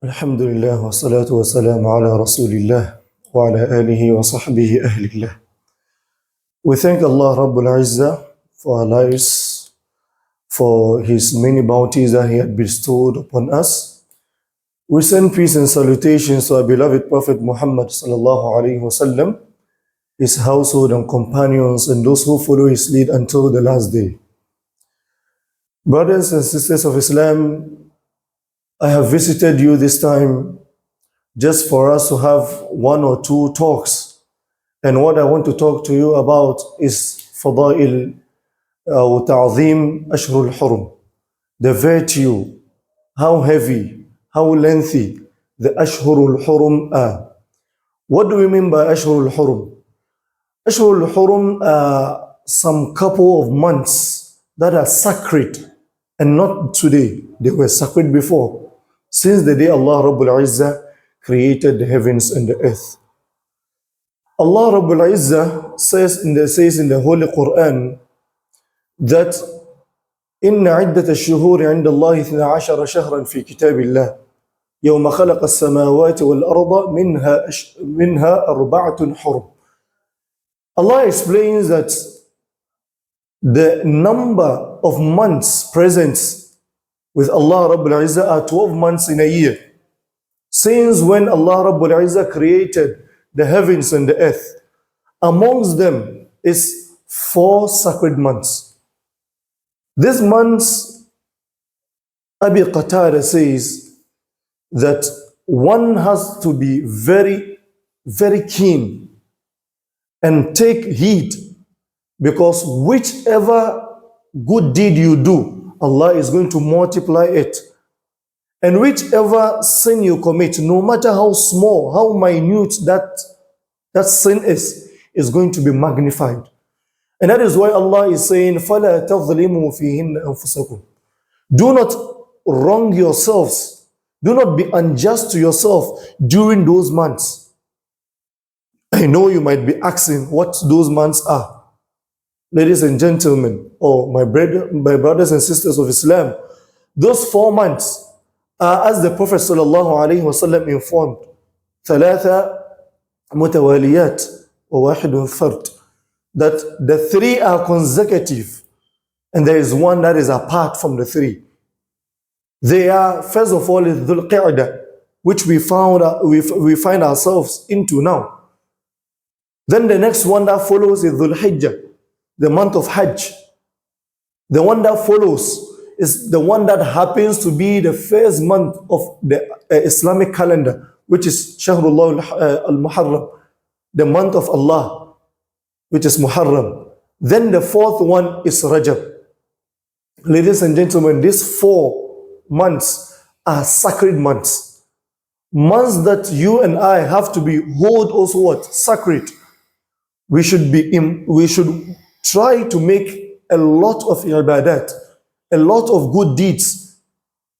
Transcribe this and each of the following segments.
Alhamdulillah wa salatu wa salam ala Rasulillah wa ala alihi wa sahbihi ahlillah. We thank Allah Rabbul Izzah for our lives, for His many bounties that He had bestowed upon us. We send peace and salutations to our beloved Prophet Muhammad sallallahu alaihi wasallam, his household and companions, and those who follow his lead until the last day. Brothers and sisters of Islam, I have visited you this time just for us to have one or two talks. And what I want to talk to you about is Fadail or Ta'zim Ashhurul Hurum, the virtue, how heavy, how lengthy the Ashhurul Hurum are. What do we mean by Ashhurul Hurum? Ashhurul Hurum are some couple of months that are sacred, and not today. They were sacred before, since the day Allah Rabbul Izzah created the heavens and the earth. Allah Rabbul Izzah says in the Holy Quran that إن عدة الشهور عند الله 12 شهرا في كتاب الله يوم خلق السماوات والأرض منها أربعة حرم. Allah explains that the number of months present with Allah Rabbul Izzah are 12 months in a year. Since when Allah Rabbul Izzah created the heavens and the earth, amongst them is 4 sacred months. These months, Abi Qatada says that one has to be very, very keen and take heed, because whichever good deed you do, Allah is going to multiply it. And whichever sin you commit, no matter how small, how minute that sin is going to be magnified. And that is why Allah is saying, فَلَا تَظْلِمُوا فِيهِنَّ أَنفُسَكُمْ. Do not wrong yourselves. Do not be unjust to yourself during those months. I know you might be asking what those months are. Ladies and gentlemen, or my brothers and sisters of Islam, those 4 months are, as the Prophet ﷺ informed, ثلاثة متواليات وواحد فرد, that the 3 are consecutive and there is one that is apart from the 3. They are, first of all, is Dhul Qa'dah, which we find ourselves into now. Then the next one that follows is Dhul Hijjah, the month of Hajj. The one that follows is the one that happens to be the first month of the Islamic calendar, which is Shahrullah al-Muharram, the month of Allah, which is Muharram. Then the 4th one is Rajab. Ladies and gentlemen, these 4 months are sacred months. Months that you and I have to be hold also what? Sacred. We should try to make a lot of ibadat, a lot of good deeds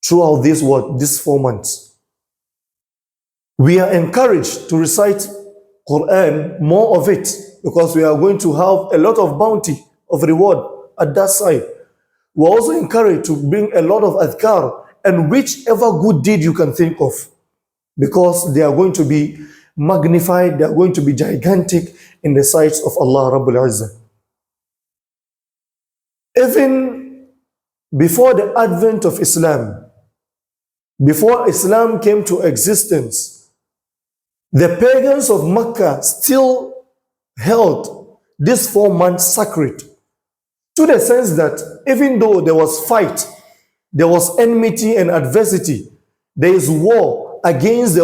throughout these 4 months. We are encouraged to recite Quran, more of it, because we are going to have a lot of bounty of reward at that side. We're also encouraged to bring a lot of adhkar and whichever good deed you can think of, because they are going to be magnified, they are going to be gigantic in the sights of Allah Rabbul Izzah. Even before the advent of Islam, before Islam came to existence, the pagans of Mecca still held these 4 months sacred, to the sense that even though there was fight, there was enmity and adversity, there is war against the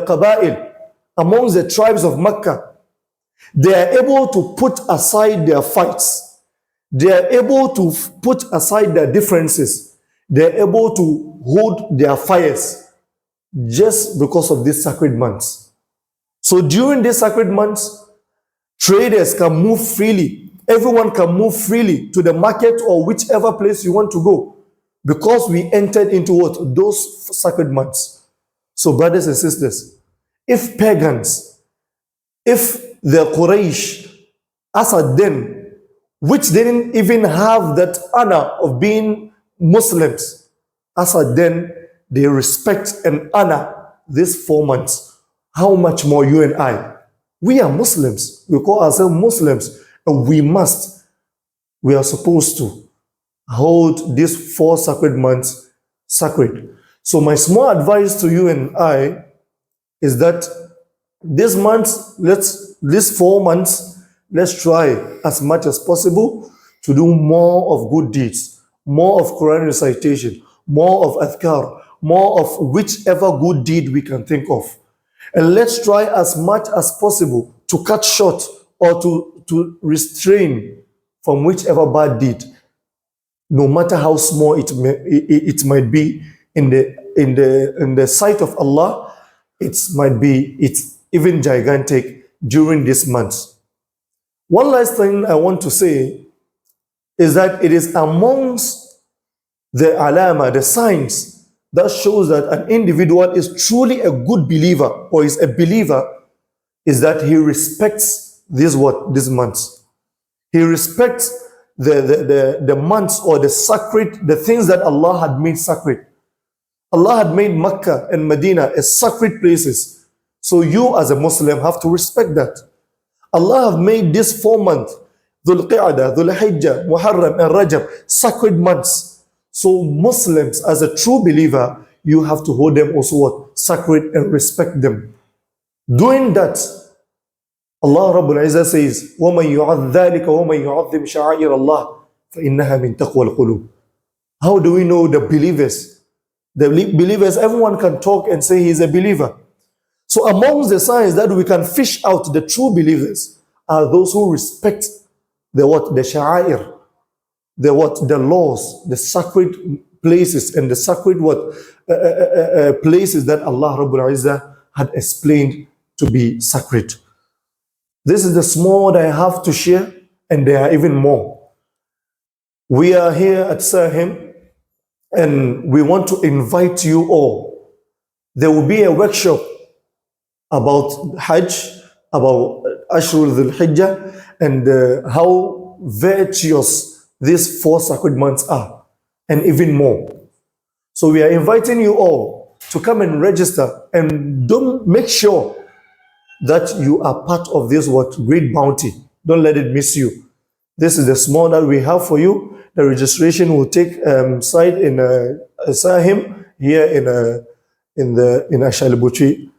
Qaba'il, amongst the tribes of Mecca, they are able to put aside their fights. They are able to put aside their differences. They are able to hold their fires just because of these sacred months. So during these sacred months, traders can move freely. Everyone can move freely to the market or whichever place you want to go, because we entered into what? Those sacred months. So brothers and sisters, if pagans, if the Quraysh, as at then, which didn't even have that honor of being Muslims, as at then, they respect and honor these 4 months, how much more you and I? We are Muslims. We call ourselves Muslims, and we are supposed to hold these 4 sacred months sacred. So my small advice to you and I is that this month, these 4 months, let's try as much as possible to do more of good deeds, more of Quran recitation, more of adhkar, more of whichever good deed we can think of. And let's try as much as possible to cut short or to restrain from whichever bad deed, no matter how small it might be in the sight of Allah. It's even gigantic during this month. One last thing I want to say is that it is amongst the alama, the signs that shows that an individual is truly a good believer or is a believer, is that he respects these months. He respects the months or the things that Allah had made sacred. Allah had made Mecca and Medina as sacred places. So you as a Muslim have to respect that. Allah have made this 4 months, Dhul Qi'dah, Dhul Hijjah, Muharram and Rajab, sacred months. So Muslims, as a true believer, you have to hold them also what? Sacred, and respect them. Doing that, Allah Rabbul Izzah says, وَمَنْ يُعَذْ ذَلِكَ وَمَنْ يُعَظِّمْ شَعَائِرَ اللَّهِ فَإِنَّهَا مِنْ تَقْوَى الْقُلُوبِ. How do we know the believers? The believers, everyone can talk and say he's a believer. So amongst the signs that we can fish out the true believers are those who respect the sha'air, the laws, the sacred places, and the sacred places that Allah Rabbul Izzah had explained to be sacred. This is the small that I have to share, and there are even more. We are here at Sahem, and we want to invite you all. There will be a workshop about Hajj, about Ashrul Dhul Hijjah, and how virtuous these 4 sacred months are, and even more. So we are inviting you all to come and register, and don't make sure that you are part of this great bounty. Don't let it miss you. This is the small that we have for you. The registration will take site in Sahem here in Ashalibuchi.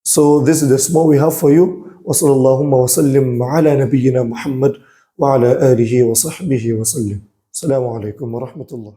So this is the small we have for you. Wa sallallahu wa sallim ala nabiyyina Muhammad wa ala alihi wa sahbihi wa sallim. Assalamu alaikum wa rahmatullah.